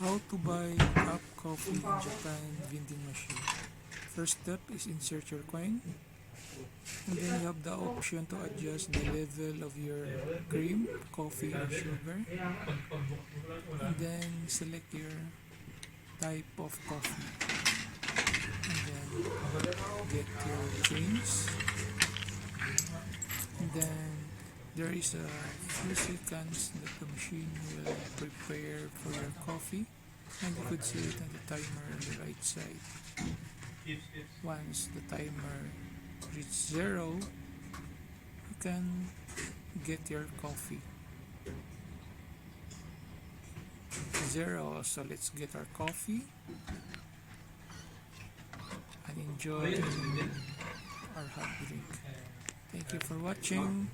How to buy cup coffee in Japan vending machine. First step is insert your coin, and then you have the option to adjust the level of your cream, coffee or sugar, and then select your type of coffee, and then get your change, and then there is a few seconds that the machine will prepare for your coffee, and you could see it on the timer on the right side. Once the timer reaches 0, you can get your coffee. 0, so let's get our coffee and enjoy our hot drink. Thank you for watching.